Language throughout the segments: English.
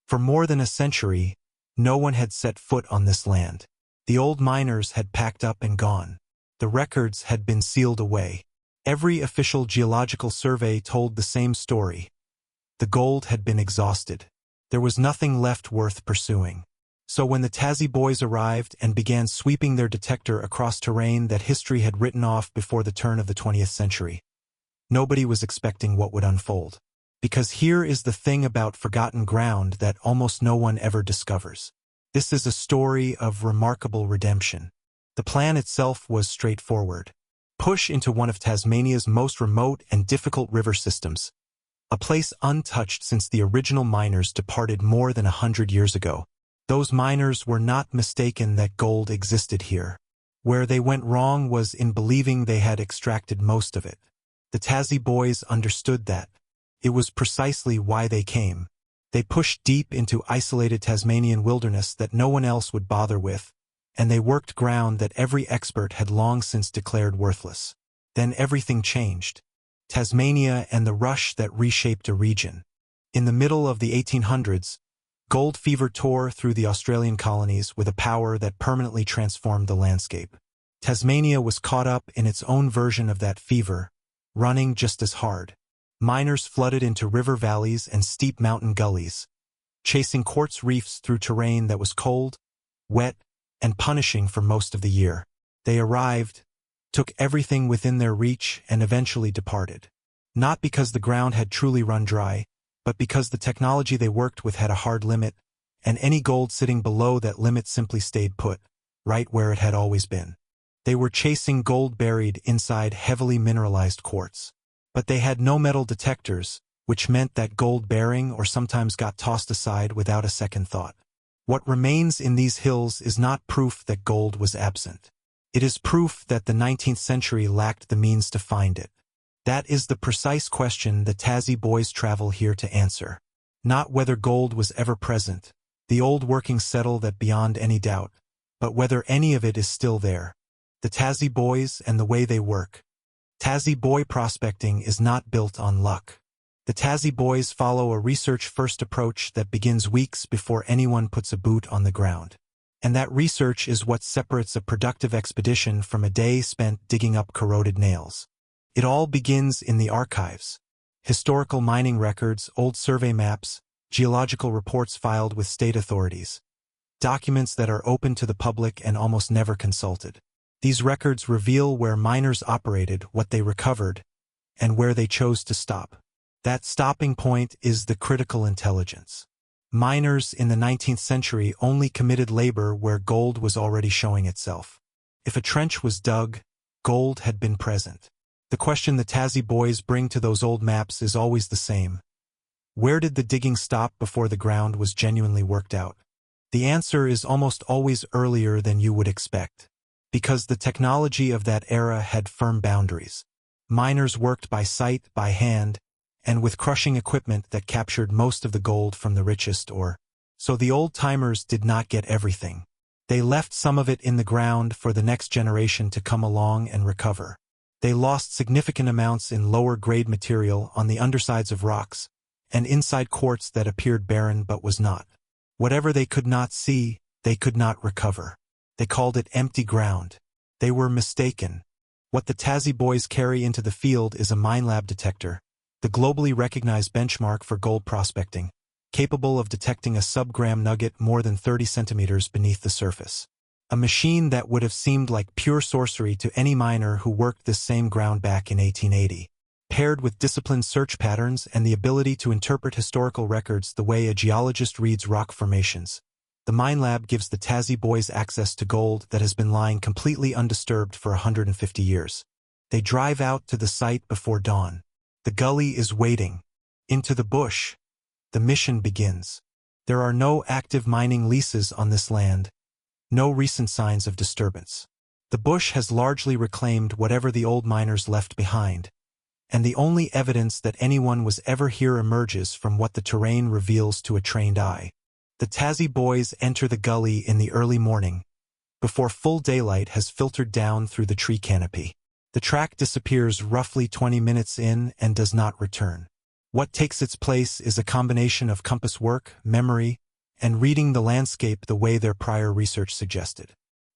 For more than a century, no one had set foot on this land. The old miners had packed up and gone. The records had been sealed away. Every official geological survey told the same story. The gold had been exhausted. There was nothing left worth pursuing. So when the Tassie Boys arrived and began sweeping their detector across terrain that history had written off before the turn of the 20th century, nobody was expecting what would unfold. Because here is the thing about forgotten ground that almost no one ever discovers. This is a story of remarkable redemption. The plan itself was straightforward. Push into one of Tasmania's most remote and difficult river systems, a place untouched since the original miners departed more than 100 years ago. Those miners were not mistaken that gold existed here. Where they went wrong was in believing they had extracted most of it. The Tassie Boys understood that. It was precisely why they came. They pushed deep into isolated Tasmanian wilderness that no one else would bother with, and they worked ground that every expert had long since declared worthless. Then everything changed. Tasmania and the rush that reshaped a region. In the middle of the 1800s, gold fever tore through the Australian colonies with a power that permanently transformed the landscape. Tasmania was caught up in its own version of that fever, running just as hard. Miners flooded into river valleys and steep mountain gullies, chasing quartz reefs through terrain that was cold, wet, and punishing for most of the year. They arrived, took everything within their reach, and eventually departed. Not because the ground had truly run dry, but because the technology they worked with had a hard limit, and any gold sitting below that limit simply stayed put, right where it had always been. They were chasing gold buried inside heavily mineralized quartz. But they had no metal detectors, which meant that gold bearing or sometimes got tossed aside without a second thought. What remains in these hills is not proof that gold was absent. It is proof that the 19th century lacked the means to find it. That is the precise question the Tassie Boys travel here to answer. Not whether gold was ever present, the old workings settle that beyond any doubt, but whether any of it is still there. The Tassie Boys and the way they work. Tassie Boy prospecting is not built on luck. The Tassie Boys follow a research-first approach that begins weeks before anyone puts a boot on the ground. And that research is what separates a productive expedition from a day spent digging up corroded nails. It all begins in the archives. Historical mining records, old survey maps, geological reports filed with state authorities. Documents that are open to the public and almost never consulted. These records reveal where miners operated, what they recovered, and where they chose to stop. That stopping point is the critical intelligence. Miners in the 19th century only committed labor where gold was already showing itself. If a trench was dug, gold had been present. The question the Tassie Boys bring to those old maps is always the same. Where did the digging stop before the ground was genuinely worked out? The answer is almost always earlier than you would expect. Because the technology of that era had firm boundaries. Miners worked by sight, by hand, and with crushing equipment that captured most of the gold from the richest ore. So the old-timers did not get everything. They left some of it in the ground for the next generation to come along and recover. They lost significant amounts in lower-grade material on the undersides of rocks, and inside quartz that appeared barren but was not. Whatever they could not see, they could not recover. They called it empty ground. They were mistaken. What the Tassie Boys carry into the field is a Minelab detector, the globally recognized benchmark for gold prospecting, capable of detecting a sub-gram nugget more than 30 centimeters beneath the surface. A machine that would have seemed like pure sorcery to any miner who worked this same ground back in 1880. Paired with disciplined search patterns and the ability to interpret historical records the way a geologist reads rock formations, the Minelab gives the Tassie Boys access to gold that has been lying completely undisturbed for 150 years. They drive out to the site before dawn. The gully is waiting. Into the bush. The mission begins. There are no active mining leases on this land. No recent signs of disturbance. The bush has largely reclaimed whatever the old miners left behind, and the only evidence that anyone was ever here emerges from what the terrain reveals to a trained eye. The Tassie Boys enter the gully in the early morning, before full daylight has filtered down through the tree canopy. The track disappears roughly 20 minutes in and does not return. What takes its place is a combination of compass work, memory, and reading the landscape the way their prior research suggested.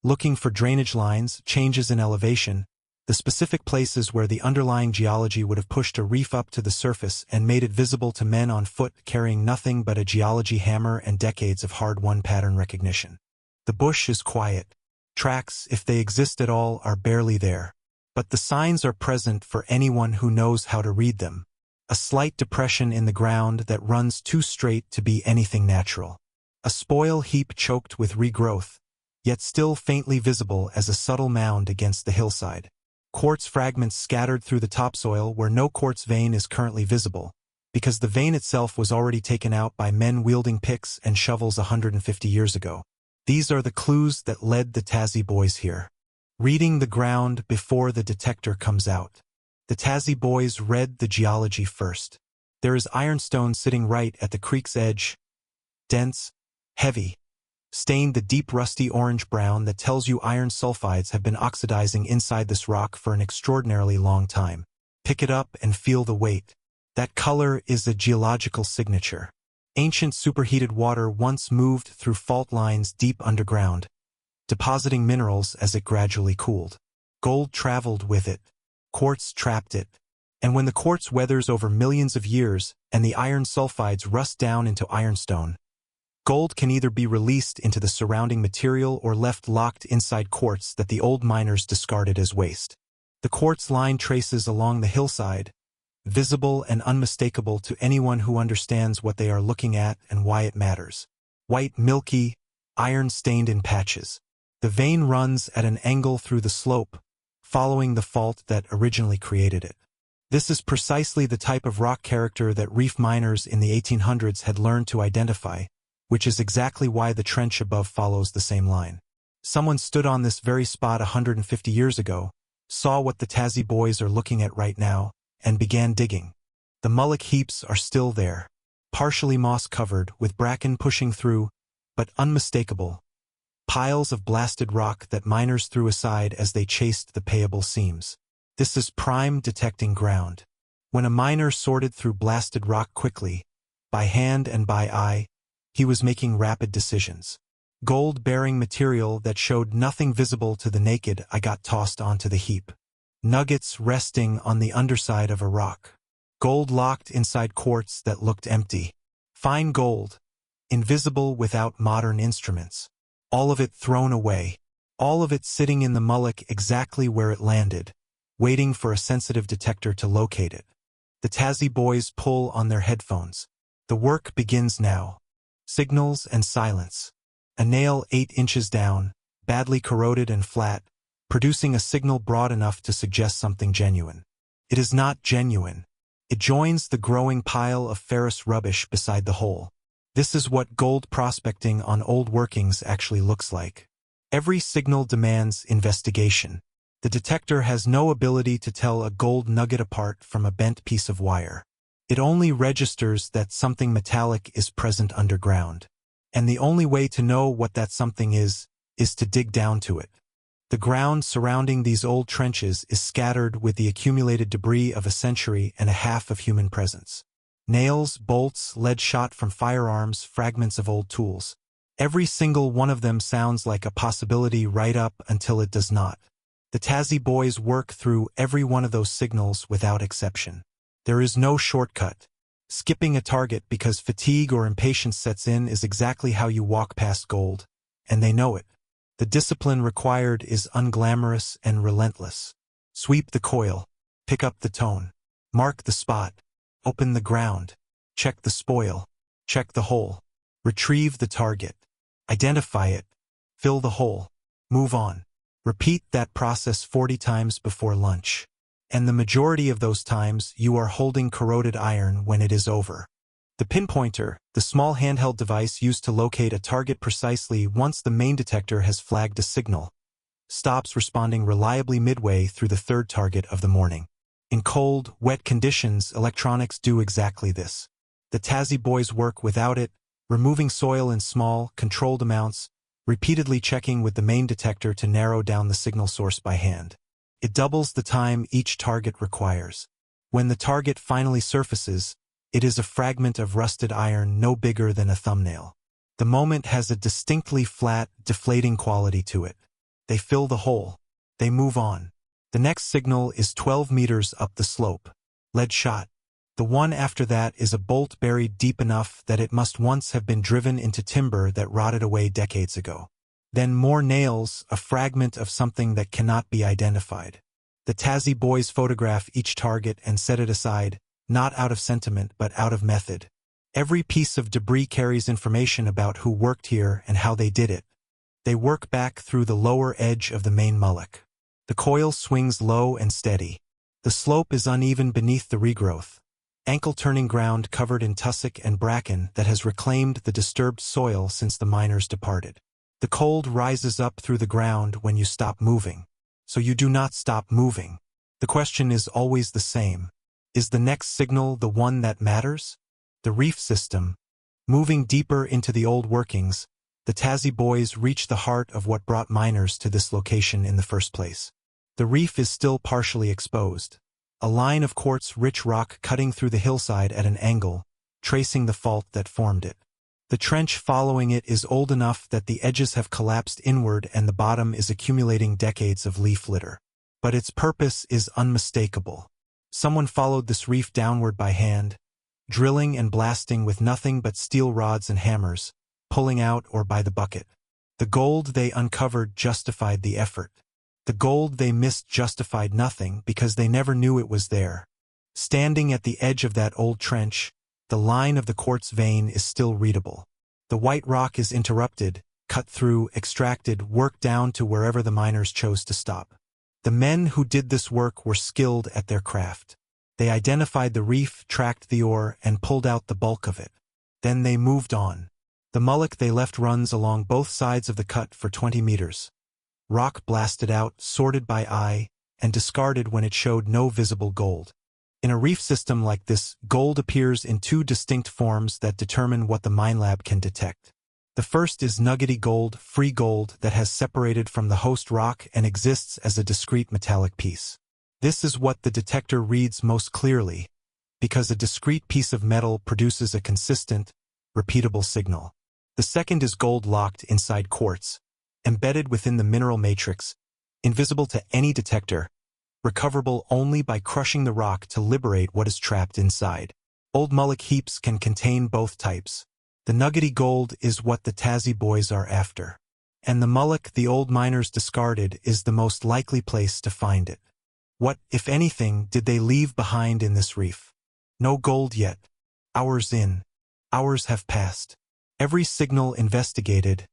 Looking for drainage lines, changes in elevation, the specific places where the underlying geology would have pushed a reef up to the surface and made it visible to men on foot carrying nothing but a geology hammer and decades of hard-won pattern recognition. The bush is quiet. Tracks, if they exist at all, are barely there. But the signs are present for anyone who knows how to read them. A slight depression in the ground that runs too straight to be anything natural. A spoil heap choked with regrowth, yet still faintly visible as a subtle mound against the hillside. Quartz fragments scattered through the topsoil where no quartz vein is currently visible, because the vein itself was already taken out by men wielding picks and shovels 150 years ago. These are the clues that led the Tassie Boys here. Reading the ground before the detector comes out. The Tassie Boys read the geology first. There is ironstone sitting right at the creek's edge. Dense, heavy, stained the deep rusty orange-brown that tells you iron sulfides have been oxidizing inside this rock for an extraordinarily long time. Pick it up and feel the weight. That color is a geological signature. Ancient superheated water once moved through fault lines deep underground, depositing minerals as it gradually cooled. Gold traveled with it. Quartz trapped it. And when the quartz weathers over millions of years and the iron sulfides rust down into ironstone, gold can either be released into the surrounding material or left locked inside quartz that the old miners discarded as waste. The quartz line traces along the hillside, visible and unmistakable to anyone who understands what they are looking at and why it matters. White, milky, iron stained in patches. The vein runs at an angle through the slope, following the fault that originally created it. This is precisely the type of rock character that reef miners in the 1800s had learned to identify, which is exactly why the trench above follows the same line. Someone stood on this very spot 150 years ago, saw what the Tassie Boys are looking at right now, and began digging. The mullock heaps are still there, partially moss-covered, with bracken pushing through, but unmistakable. Piles of blasted rock that miners threw aside as they chased the payable seams. This is prime detecting ground. When a miner sorted through blasted rock quickly, by hand and by eye, he was making rapid decisions. Gold-bearing material that showed nothing visible to the naked eye got tossed onto the heap. Nuggets resting on the underside of a rock. Gold locked inside quartz that looked empty. Fine gold, invisible without modern instruments. All of it thrown away. All of it sitting in the mullock exactly where it landed, waiting for a sensitive detector to locate it. The Tassie Boys pull on their headphones. The work begins now. Signals and silence. A nail 8 inches down, badly corroded and flat, producing a signal broad enough to suggest something genuine. It is not genuine. It joins the growing pile of ferrous rubbish beside the hole. This is what gold prospecting on old workings actually looks like. Every signal demands investigation. The detector has no ability to tell a gold nugget apart from a bent piece of wire. It only registers that something metallic is present underground. And the only way to know what that something is to dig down to it. The ground surrounding these old trenches is scattered with the accumulated debris of a century and a half of human presence. Nails, bolts, lead shot from firearms, fragments of old tools. Every single one of them sounds like a possibility right up until it does not. The Tassie Boys work through every one of those signals without exception. There is no shortcut. Skipping a target because fatigue or impatience sets in is exactly how you walk past gold, and they know it. The discipline required is unglamorous and relentless. Sweep the coil, pick up the tone, mark the spot, open the ground, check the spoil, check the hole, retrieve the target, identify it, fill the hole, move on. Repeat that process 40 times before lunch. And the majority of those times you are holding corroded iron when it is over. The pinpointer, the small handheld device used to locate a target precisely once the main detector has flagged a signal, stops responding reliably midway through the third target of the morning. In cold, wet conditions, electronics do exactly this. The Tassie Boys work without it, removing soil in small, controlled amounts, repeatedly checking with the main detector to narrow down the signal source by hand. It doubles the time each target requires. When the target finally surfaces, It is a fragment of rusted iron no bigger than a thumbnail. The moment has a distinctly flat, deflating quality to it. They fill the hole. They move on. The next signal is 12 meters up the slope. Lead shot. The one after that is a bolt buried deep enough that it must once have been driven into timber that rotted away decades ago. Then more nails, a fragment of something that cannot be identified. The Tassie Boys photograph each target and set it aside, not out of sentiment but out of method. Every piece of debris carries information about who worked here and how they did it. They work back through the lower edge of the main mullock. The coil swings low and steady. The slope is uneven beneath the regrowth, ankle-turning ground covered in tussock and bracken that has reclaimed the disturbed soil since the miners departed. The cold rises up through the ground when you stop moving. So you do not stop moving. The question is always the same. Is the next signal the one that matters? The reef system. Moving deeper into the old workings, the Tassie Boys reach the heart of what brought miners to this location in the first place. The reef is still partially exposed. A line of quartz-rich rock cutting through the hillside at an angle, tracing the fault that formed it. The trench following it is old enough that the edges have collapsed inward and the bottom is accumulating decades of leaf litter. But its purpose is unmistakable. Someone followed this reef downward by hand, drilling and blasting with nothing but steel rods and hammers, pulling out or by the bucket. The gold they uncovered justified the effort. The gold they missed justified nothing because they never knew it was there. Standing at the edge of that old trench, the line of the quartz vein is still readable. The white rock is interrupted, cut through, extracted, worked down to wherever the miners chose to stop. The men who did this work were skilled at their craft. They identified the reef, tracked the ore, and pulled out the bulk of it. Then they moved on. The mullock they left runs along both sides of the cut for 20 meters. Rock blasted out, sorted by eye, and discarded when it showed no visible gold. In a reef system like this, gold appears in two distinct forms that determine what the Minelab can detect. The first is nuggety gold, free gold that has separated from the host rock and exists as a discrete metallic piece. This is what the detector reads most clearly, because a discrete piece of metal produces a consistent, repeatable signal. The second is gold locked inside quartz, embedded within the mineral matrix, invisible to any detector, recoverable only by crushing the rock to liberate what is trapped inside. Old mullock heaps can contain both types. The nuggety gold is what the Tassie Boys are after. And the mullock the old miners discarded is the most likely place to find it. What, if anything, did they leave behind in this reef? No gold yet. Hours in. Hours have passed. Every signal investigated.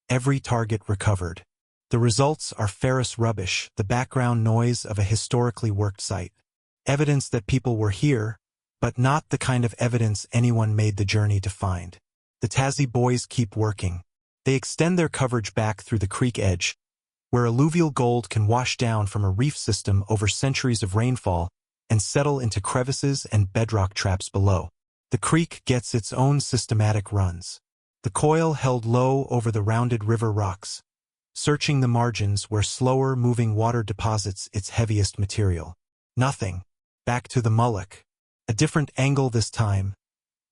Every target recovered. The results are ferrous rubbish, the background noise of a historically worked site. Evidence that people were here, but not the kind of evidence anyone made the journey to find. The Tassie Boys keep working. They extend their coverage back through the creek edge, where alluvial gold can wash down from a reef system over centuries of rainfall and settle into crevices and bedrock traps below. The creek gets its own systematic runs. The coil held low over the rounded river rocks, searching the margins where slower-moving water deposits its heaviest material. Nothing. Back to the mullock. A different angle this time,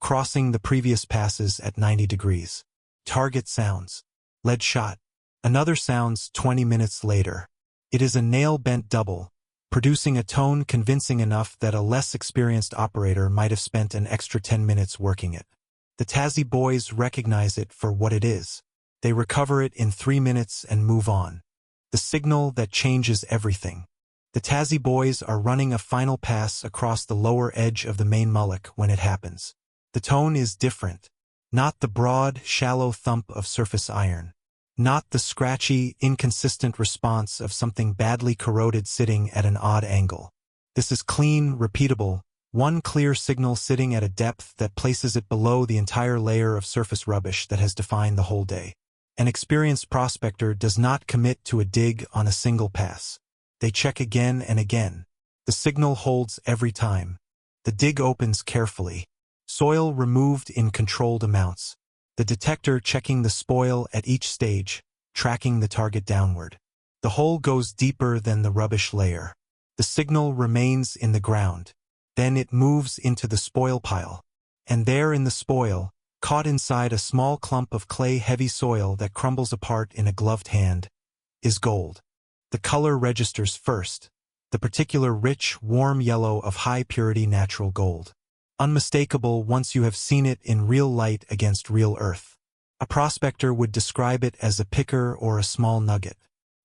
crossing the previous passes at 90 degrees. Target sounds. Lead shot. Another sounds 20 minutes later. It is a nail-bent double, producing a tone convincing enough that a less experienced operator might have spent an extra 10 minutes working it. The Tassie Boys recognize it for what it is. They recover it in 3 minutes and move on. The signal that changes everything. The Tassie Boys are running a final pass across the lower edge of the main mullock when it happens. The tone is different. Not the broad, shallow thump of surface iron. Not the scratchy, inconsistent response of something badly corroded sitting at an odd angle. This is clean, repeatable, one clear signal sitting at a depth that places it below the entire layer of surface rubbish that has defined the whole day. An experienced prospector does not commit to a dig on a single pass. They check again and again. The signal holds every time. The dig opens carefully. Soil removed in controlled amounts. The detector checking the spoil at each stage, tracking the target downward. The hole goes deeper than the rubbish layer. The signal remains in the ground. Then it moves into the spoil pile. And there in the spoil, caught inside a small clump of clay-heavy soil that crumbles apart in a gloved hand, is gold. The color registers first, the particular rich, warm yellow of high-purity natural gold. Unmistakable once you have seen it in real light against real earth. A prospector would describe it as a picker or a small nugget.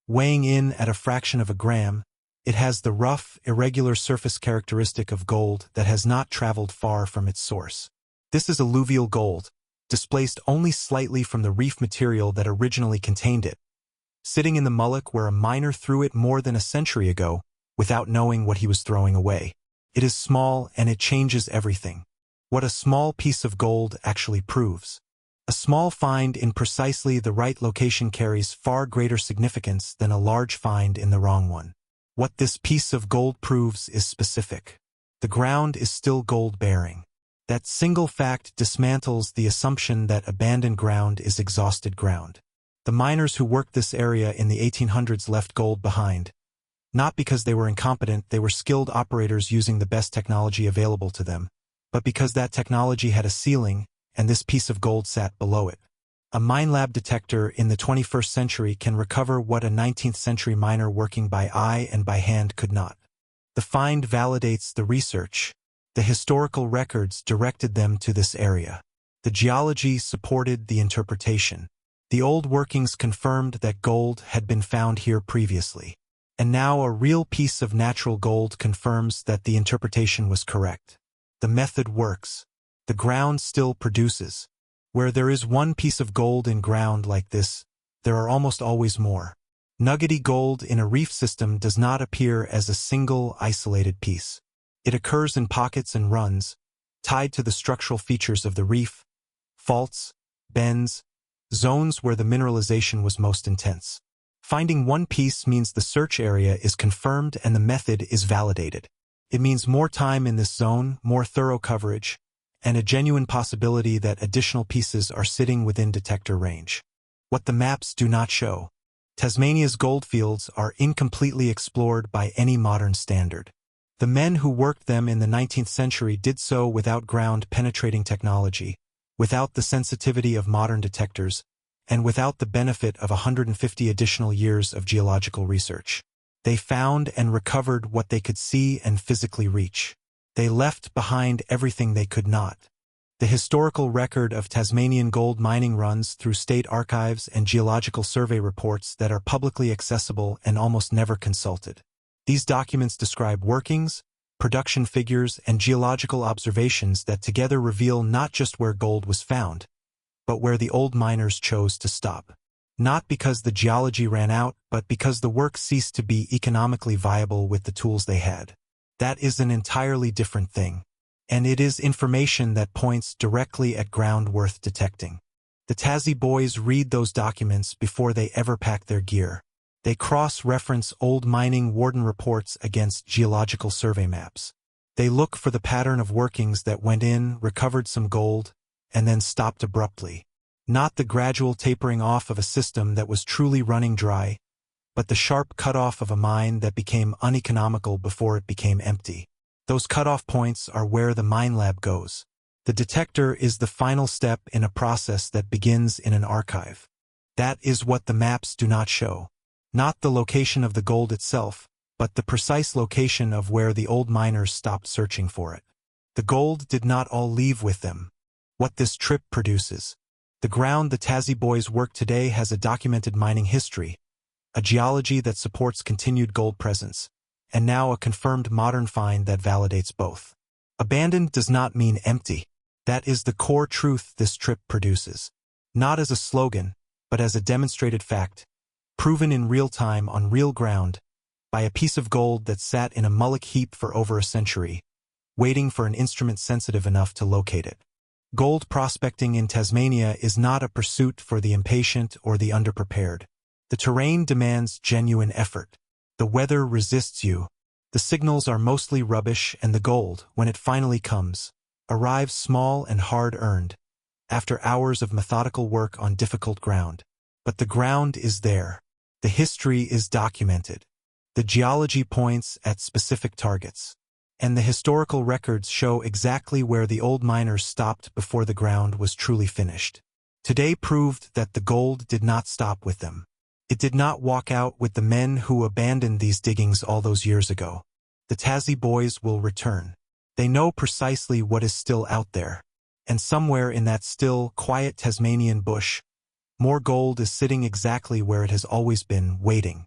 Weighing in at a fraction of a gram, it has the rough, irregular surface characteristic of gold that has not traveled far from its source. This is alluvial gold, displaced only slightly from the reef material that originally contained it, sitting in the mullock where a miner threw it more than a century ago, without knowing what he was throwing away. It is small and it changes everything. What a small piece of gold actually proves. A small find in precisely the right location carries far greater significance than a large find in the wrong one. What this piece of gold proves is specific. The ground is still gold-bearing. That single fact dismantles the assumption that abandoned ground is exhausted ground. The miners who worked this area in the 1800s left gold behind. Not because they were incompetent, they were skilled operators using the best technology available to them, but because that technology had a ceiling, and this piece of gold sat below it. A Minelab detector in the 21st century can recover what a 19th century miner working by eye and by hand could not. The find validates the research. The historical records directed them to this area. The geology supported the interpretation. The old workings confirmed that gold had been found here previously. And now a real piece of natural gold confirms that the interpretation was correct. The method works. The ground still produces. Where there is one piece of gold in ground like this, there are almost always more. Nuggety gold in a reef system does not appear as a single, isolated piece. It occurs in pockets and runs, tied to the structural features of the reef, faults, bends, zones where the mineralization was most intense. Finding one piece means the search area is confirmed and the method is validated. It means more time in this zone, more thorough coverage, and a genuine possibility that additional pieces are sitting within detector range. What the maps do not show. Tasmania's goldfields are incompletely explored by any modern standard. The men who worked them in the 19th century did so without ground-penetrating technology, without the sensitivity of modern detectors, and without the benefit of 150 additional years of geological research. They found and recovered what they could see and physically reach. They left behind everything they could not. The historical record of Tasmanian gold mining runs through state archives and geological survey reports that are publicly accessible and almost never consulted. These documents describe workings, production figures, and geological observations that together reveal not just where gold was found, but where the old miners chose to stop. Not because the geology ran out, but because the work ceased to be economically viable with the tools they had. That is an entirely different thing. And it is information that points directly at ground worth detecting. The Tassie Boys read those documents before they ever pack their gear. They cross-reference old mining warden reports against geological survey maps. They look for the pattern of workings that went in, recovered some gold, and then stopped abruptly. Not the gradual tapering off of a system that was truly running dry, but the sharp cutoff of a mine that became uneconomical before it became empty. Those cutoff points are where the Minelab goes. The detector is the final step in a process that begins in an archive. That is what the maps do not show. Not the location of the gold itself, but the precise location of where the old miners stopped searching for it. The gold did not all leave with them. What this trip produces. The ground the Tassie Boys work today has a documented mining history, a geology that supports continued gold presence, and now a confirmed modern find that validates both. Abandoned does not mean empty. That is the core truth this trip produces. Not as a slogan, but as a demonstrated fact, proven in real time on real ground, by a piece of gold that sat in a mullock heap for over a century, waiting for an instrument sensitive enough to locate it. Gold prospecting in Tasmania is not a pursuit for the impatient or the underprepared. The terrain demands genuine effort. The weather resists you. The signals are mostly rubbish, and the gold, when it finally comes, arrives small and hard-earned, after hours of methodical work on difficult ground. But the ground is there. The history is documented. The geology points at specific targets. and the historical records show exactly where the old miners stopped before the ground was truly finished. Today proved that the gold did not stop with them. It did not walk out with the men who abandoned these diggings all those years ago. The Tassie Boys will return. They know precisely what is still out there. And somewhere in that still, quiet Tasmanian bush, more gold is sitting exactly where it has always been, waiting.